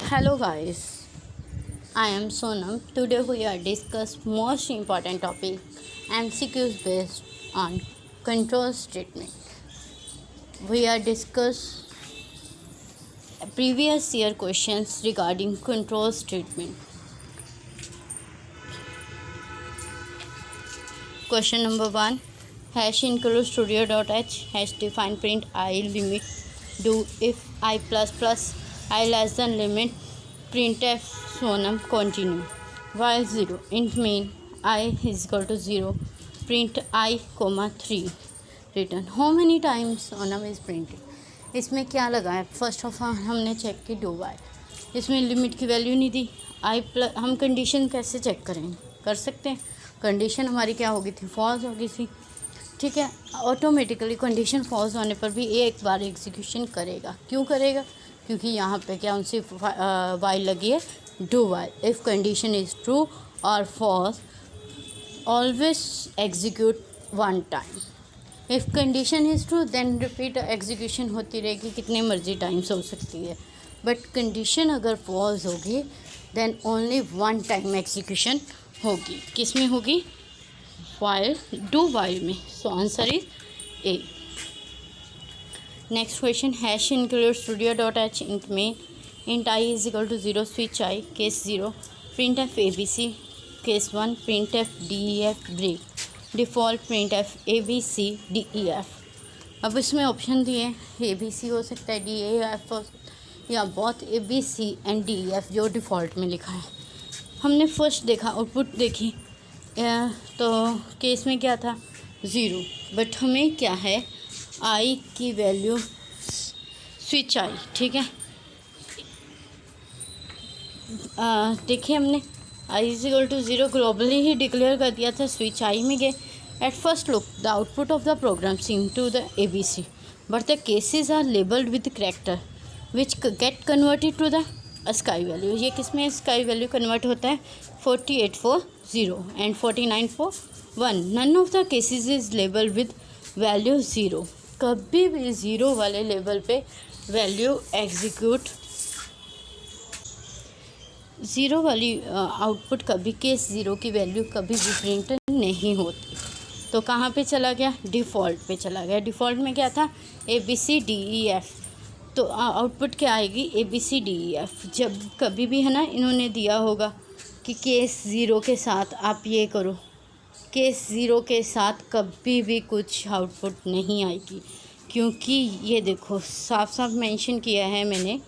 Hello guys, I am Sonam. Today we are discuss most important topic MCQs based on control statement. We are discuss previous year questions regarding control statement. Question number 1. Hash include studio.h hash define print I limit do if I plus plus I less than limit printf sonam continue while 0 int main I is equal to 0 print I comma 3 return how many times sonam is printed. इसमें क्या लगा है, first of all हमने check की do while, इसमें limit की value नहीं दी आई plus, हम कंडीशन कैसे चेक करेंगे, कर सकते हैं. कंडीशन हमारी क्या होगी थी, फॉल्स होगी थी. ठीक है, ऑटोमेटिकली कंडीशन फॉल्स होने पर भी ये एक बार एग्जीक्यूशन करेगा. क्यों करेगा, क्योंकि यहाँ पे क्या उनसे वाइल लगी है, do while. If condition is true और false always execute one time. If condition is true then repeat execution होती रहेगी, कितने मर्जी टाइम्स हो सकती है. बट कंडीशन अगर फॉल्स होगी then only one time execution होगी. किस में होगी, वाइल, डू वाइल में. So answer is A. Next question, hash include studio dot H int में int I is equal to 0 switch I case 0 print F A B C case 1 print F D E F break default print F A B C D E F. अब इसमें option दिए, ए B सी हो सकता है, D A F हो सकता है, या बहुत A B C and D E F जो डिफ़ॉल्ट में लिखा है. हमने फर्स्ट देखा, आउटपुट देखी, तो केस में क्या था 0, बट हमें क्या है आई की वैल्यू स्विच आई. ठीक है, देखिए हमने i is equal to 0 globally ही डिक्लेयर कर दिया था, स्विच आई में गए. At first look the output of the program seem to the A B C but the cases are labelled with character which get converted to the ASCII value. ये किस में sky value convert होता है, 48 for 0 and 49 for 1. None of the cases is label with value 0. कभी भी 0 वाले level पे value execute, 0 वाली आउटपुट कभी केस 0 की वैल्यू कभी भी प्रिंट नहीं होती. तो कहाँ पे चला गया, डिफ़ॉल्ट पे चला गया. डिफ़ॉल्ट में क्या था, A B C D E F. तो आउटपुट क्या आएगी, A B C D E F. जब कभी भी है ना, इन्होंने दिया होगा कि केस 0 के साथ आप ये करो, केस 0 के साथ कभी भी कुछ आउटपुट नहीं आएगी, क्योंकि ये देखो साफ साफ मेंशन किया है मैंने,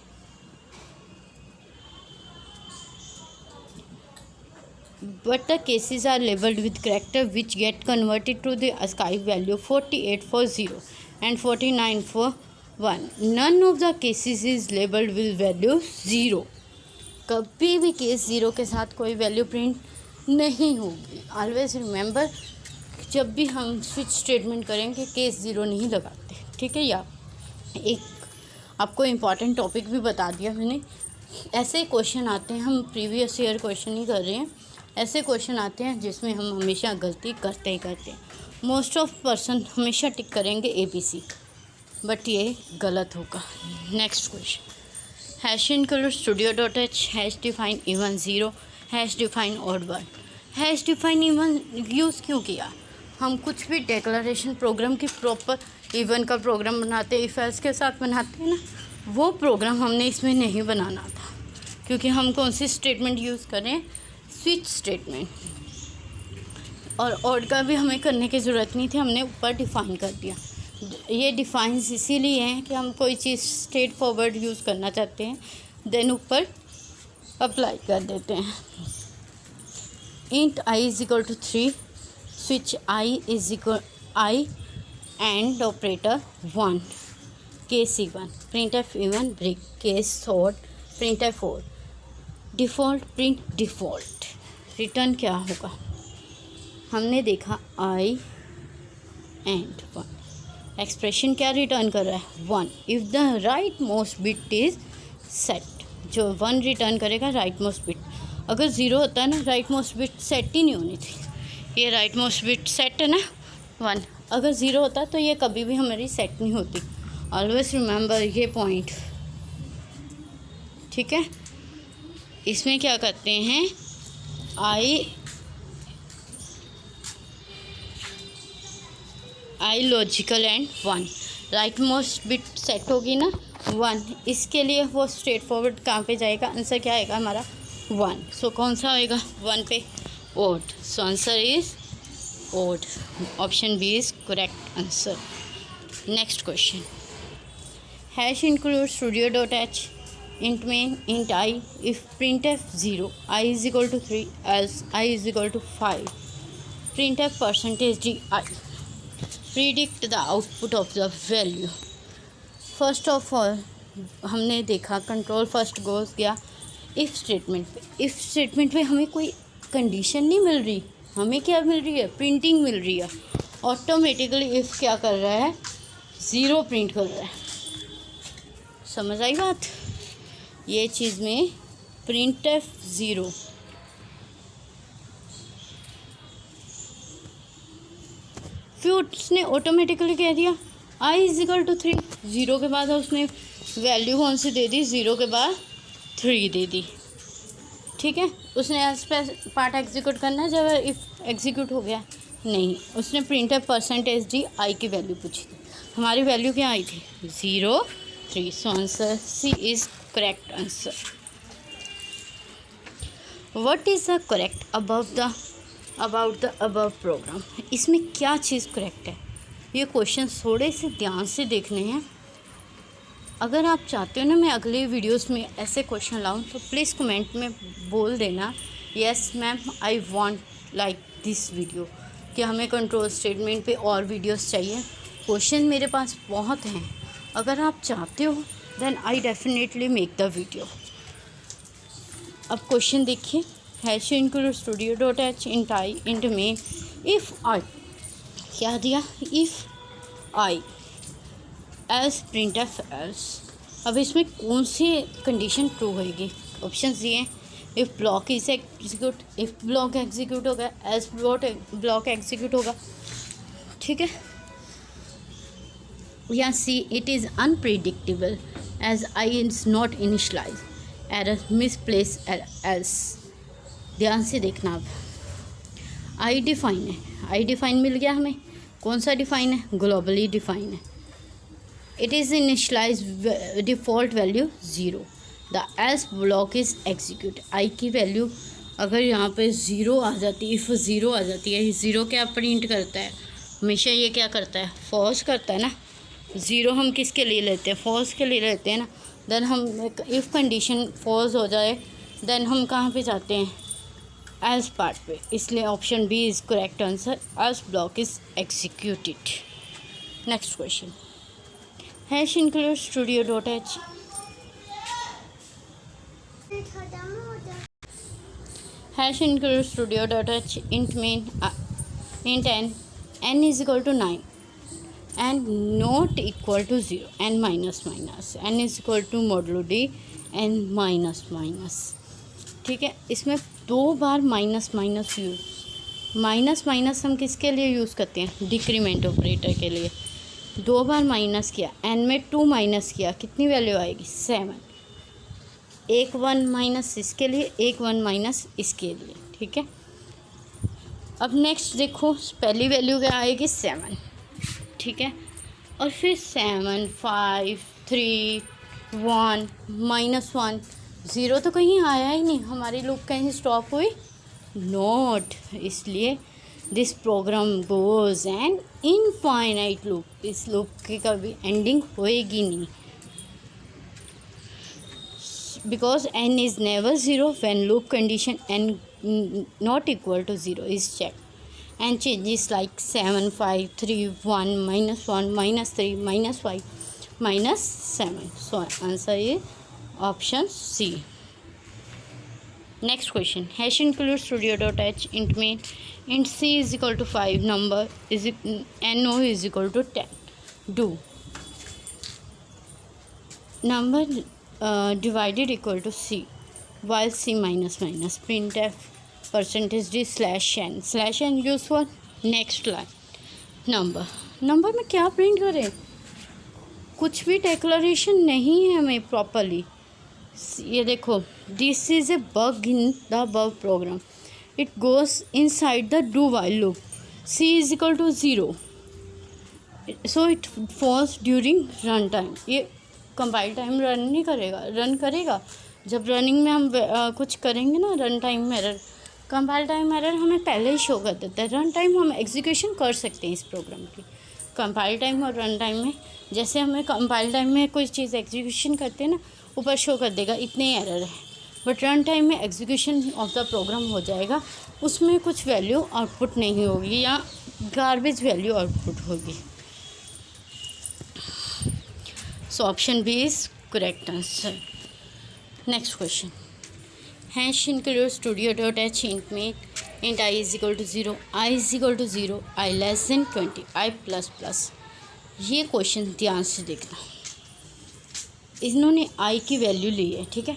but the cases are labeled with character which get converted to the ASCII value 48 for 0 and 49 for 1. None of the cases is labeled with value 0. कभी भी केस 0 के साथ कोई वैल्यू प्रिंट नहीं होगी. ऑलवेज रिमेंबर, जब भी हम स्विच स्टेटमेंट करेंगे केस 0 नहीं लगाते. ठीक है, या एक आपको इम्पॉर्टेंट टॉपिक भी बता दिया मैंने. ऐसे क्वेश्चन आते हैं, हम प्रीवियस ईयर क्वेश्चन ही कर रहे हैं, ऐसे क्वेश्चन आते हैं जिसमें हम हमेशा गलती करते ही करते हैं. मोस्ट ऑफ पर्सन हमेशा टिक करेंगे ए बी सी, बट ये गलत होगा. Next question, hash include studio dot H hash define even 0 hash define odd 1. Hash define even use क्यों किया, हम कुछ भी डिक्लेरेशन प्रोग्राम की प्रॉपर इवन का प्रोग्राम बनाते हैं, इफ एल्स के साथ बनाते हैं ना, वो प्रोग्राम हमने इसमें नहीं बनाना था, क्योंकि हम कौन सी स्टेटमेंट यूज़ करें, स्विच स्टेटमेंट. और ऑड का भी हमें करने की ज़रूरत नहीं थी, हमने ऊपर डिफ़ाइन कर दिया. ये डिफ़ाइंस इसीलिए हैं कि हम कोई चीज़ स्ट्रेट फॉरवर्ड यूज़ करना चाहते हैं, देन ऊपर अप्लाई कर देते हैं. Int I is equal to 3 switch I is equal I and operator 1 case E1 print F E1 break case odd print F 4 default print default. Return क्या होगा, हमने देखा आई एंड 1. एक्सप्रेशन क्या return कर रहा है, 1. If the right most bit is set, जो 1 return करेगा राइट मोस्ट बिट. अगर 0 होता है ना, राइट मोस्ट बिट सेट ही नहीं होनी थी. ये राइट मोस्ट बिट सेट है ना 1, अगर 0 होता तो ये कभी भी हमारी सेट नहीं होती. ऑलवेज रिमेंबर ये पॉइंट. ठीक है, इसमें क्या करते हैं, i logical and 1, right most bit set होगी ना 1, इसके लिए वो स्ट्रेट फॉरवर्ड कहाँ पे जाएगा, आंसर क्या आएगा हमारा 1। सो कौन सा आएगा 1 पे, odd. So answer is odd, option B is correct answer. Next question, hash include studio dot H int main int I if printf 0 I is equal to 3 else I is equal to 5 printf percentage d I predict the output of the value। First of all हमने देखा control first goes गया if statement पे। If statement पे हमें कोई condition नहीं मिल रही, हमें क्या मिल रही है, प्रिंटिंग मिल रही है। ऑटोमेटिकली इफ़ क्या कर रहा है, 0 प्रिंट कर रहा है। समझ आई बात, ये चीज़ में printf 0 फिर उसने ऑटोमेटिकली कह दिया i इज इक्वल टू 3, 0 के बाद उसने वैल्यू कौन सी दे दी, 0 के बाद 3 दे दी। ठीक है, उसने एज पार्ट एग्जीक्यूट करना है, जब इफ एग्जीक्यूट हो गया नहीं, उसने printf परसेंटेज डी आई की वैल्यू पूछी थी, हमारी वैल्यू क्या आई थी 0 3। So answer C is correct answer. What is the correct about the above program, इसमें क्या चीज़ करेक्ट है, ये क्वेश्चन थोड़े से ध्यान से देखने हैं। अगर आप चाहते हो ना मैं अगले वीडियोस में ऐसे क्वेश्चन लाऊं तो प्लीज़ कमेंट में बोल देना yes ma'am I want like this video, कि हमें कंट्रोल स्टेटमेंट पे और वीडियोस चाहिए। क्वेश्चन मेरे पास बहुत हैं, अगर आप चाहते हो then I definitely make the video. अब क्वेश्चन देखिए, hash include studio dot H int I int main if I, क्या दिया, if I else printf else. अब इसमें कौन सी कंडीशन ट्रू होएगी, ऑप्शन दिए, if block is execute, if block execute होगा, एल्स ब्लॉक एग्जीक्यूट होगा। ठीक है, या C it is unpredictable as I is not initialize, error misplace else. ध्यान से देखना, अब आई डिफाइन है, आई डिफाइन मिल गया हमें, कौन सा डिफाइन है, ग्लोबली डिफाइन है। It is initialise default value 0, the else block is execute. I की वैल्यू अगर यहाँ पे 0 आ जाती है, इफ़ 0 आ जाती है, 0 क्या प्रिंट करता है, हमेशा ये क्या करता है, फॉल्स करता है ना। 0 हम किसके लिए लेते हैं, फॉल्स के लिए लेते हैं ना। देन हम इफ़ कंडीशन फॉल्स हो जाए देन हम कहाँ पे जाते हैं, एल्स पार्ट पे, इसलिए option B is correct answer, else block is executed. Next question, hash include studio dot H hash include studio dot H int main int n is equal to 9 and not equal to 0 n minus minus n is equal to modulo d n minus minus। ठीक है, इसमें 2 बार minus minus use, minus minus हम किसके लिए use करते हैं, decrement operator के लिए। 2 बार माइनस किया, n में 2 माइनस किया, कितनी वैल्यू आएगी 7, एक 1 माइनस इसके लिए, एक 1 माइनस इसके लिए। ठीक है, अब नेक्स्ट देखो, पहली वैल्यू क्या आएगी 7। ठीक है, और फिर 7 5 3 1 -1 0 तो कहीं आया ही नहीं, हमारी लूप कहीं स्टॉप हुई नोट, इसलिए this program goes and infinite loop, इस लूप की कभी एंडिंग होएगी नहीं, because n is never 0 when loop condition n not equal to 0 is checked, and changes like 7 5 3 1 -1 -3 -5 -7. So answer is option C. Next question, hash include studio.h int main int c is equal to 5, number is no is equal to 10. Do number divided equal to c while c minus minus printf percentage d slash n use for next line number में क्या print करें, कुछ भी declaration नहीं है हमें properly, ये देखो, this is a bug in the above program, it goes inside the do while loop, C is equal to 0, so it falls during run time. ये कंपाइल टाइम रन नहीं करेगा, run करेगा जब running में हम कुछ करेंगे ना। Run time error, compile time error हमें पहले ही शो कर देता है। रन टाइम हम एग्जीक्यूशन कर सकते हैं इस प्रोग्राम की। कंपाइल टाइम और रन टाइम में, जैसे हमें कंपाइल टाइम में कोई चीज़ एग्जीक्यूशन करते हैं ना, ऊपर शो कर देगा इतने एरर है, बट रन टाइम में एग्जीक्यूशन ऑफ द प्रोग्राम हो जाएगा, उसमें कुछ वैल्यू आउटपुट नहीं होगी या गार्बेज वैल्यू आउटपुट होगी। So option B is correct answer. Next question, hash include studio.h int में int I is equal to 0, I is equal to 0, I less than 20, I plus plus। ये question ध्यान से देखना, इन्होंने I की value ली है, ठीक है,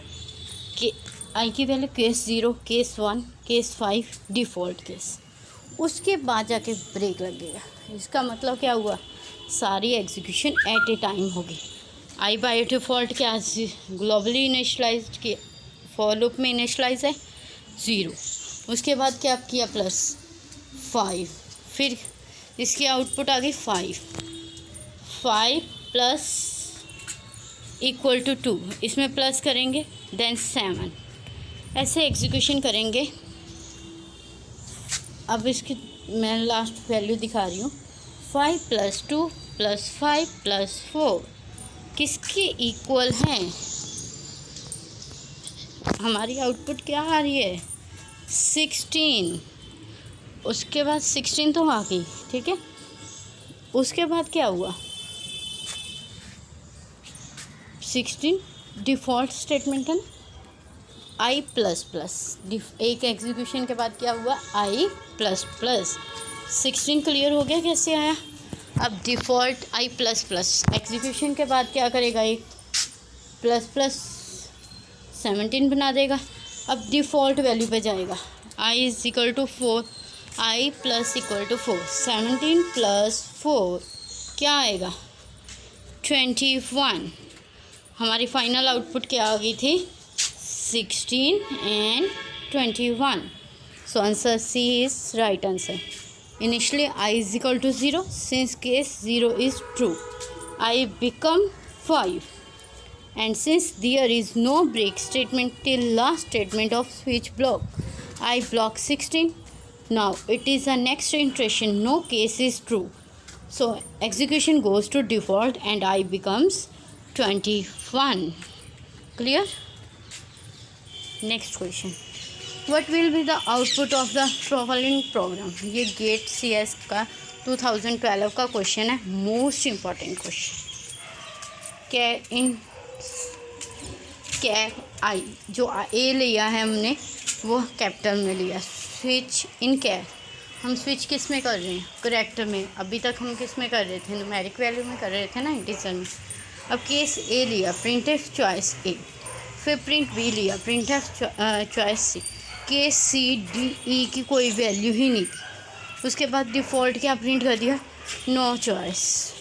कि I की value case 0, case 1, case 5 default case, उसके बाद जाके ब्रेक लगेगा। इसका मतलब क्या हुआ, सारी एग्जीक्यूशन एट ए टाइम होगी। I बाई डिफ़ॉल्ट क्या ग्लोबली इनिशलाइज्ड किया, फॉर लूप में इनिशलाइज है 0, उसके बाद क्या किया +5, फिर इसकी आउटपुट आ गई 5 प्लस इक्वल टू 2, इसमें प्लस करेंगे देन 7, ऐसे एग्जीक्यूशन करेंगे। अब इसकी मैं लास्ट वैल्यू दिखा रही हूँ, 5 + 2 + 5 + 4 किसके इक्वल हैं। हमारी आउटपुट क्या आ रही है 16, उसके बाद 16 तो आ गई, ठीक है, उसके बाद क्या हुआ 16 डिफ़ॉल्ट स्टेटमेंट है ना, I प्लस प्लस, एक एग्जीक्यूशन के बाद क्या हुआ I प्लस प्लस, 16 क्लियर हो गया कैसे आया। अब default I plus plus execution के बाद क्या करेगा, एक प्लस प्लस 17 बना देगा। अब डिफ़ॉल्ट वैल्यू पे जाएगा, I is equal to 4, I plus equal to 4, 17 + 4 क्या आएगा 21। हमारी फाइनल आउटपुट क्या आ गई थी 16 and 21। So answer C is right answer. Initially I is equal to 0, since case 0 is true, I become 5, and since there is no break statement till last statement of switch block, I block 16. Now it is the next iteration, no case is true, so execution goes to default and I becomes 21. Clear? Next question, what will be the output of the following program। ये gate CS का 2012 का question है, most important question. आई जो ए लिया है हमने वो capital में लिया, स्विच इन कैर, हम स्विच किस में कर रहे हैं करैक्टर में, अभी तक हम किस में कर रहे थे न्यूमेरिक वैल्यू में कर रहे थे ना, इंटीजर में। अब केस ए लिया प्रिंटफ चॉइस ए, फिर प्रिंट बी लिया प्रिंटफ चॉइस सी, केस सी डी ई की कोई वैल्यू ही नहीं थी, उसके बाद डिफ़ॉल्ट क्या प्रिंट कर दिया नो चॉइस।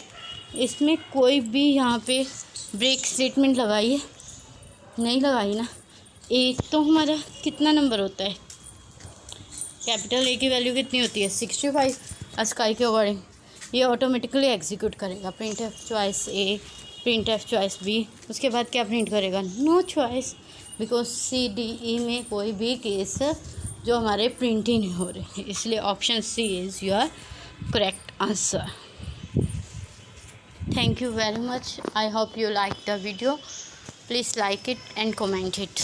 इसमें कोई भी यहाँ पे ब्रेक स्टेटमेंट लगाई है नहीं लगाई ना। ए तो हमारा कितना नंबर होता है, कैपिटल ए की वैल्यू कितनी होती है 65 अस्काई के अकॉर्डिंग, ये ऑटोमेटिकली एग्जीक्यूट करेगा printf choice A printf choice B, उसके बाद क्या प्रिंट करेगा no choice, because C D E में कोई भी केस जो हमारे प्रिंट ही नहीं हो रहे, इसलिए option C is your correct answer. Thank you very much. I hope you liked the video. Please like it and comment it.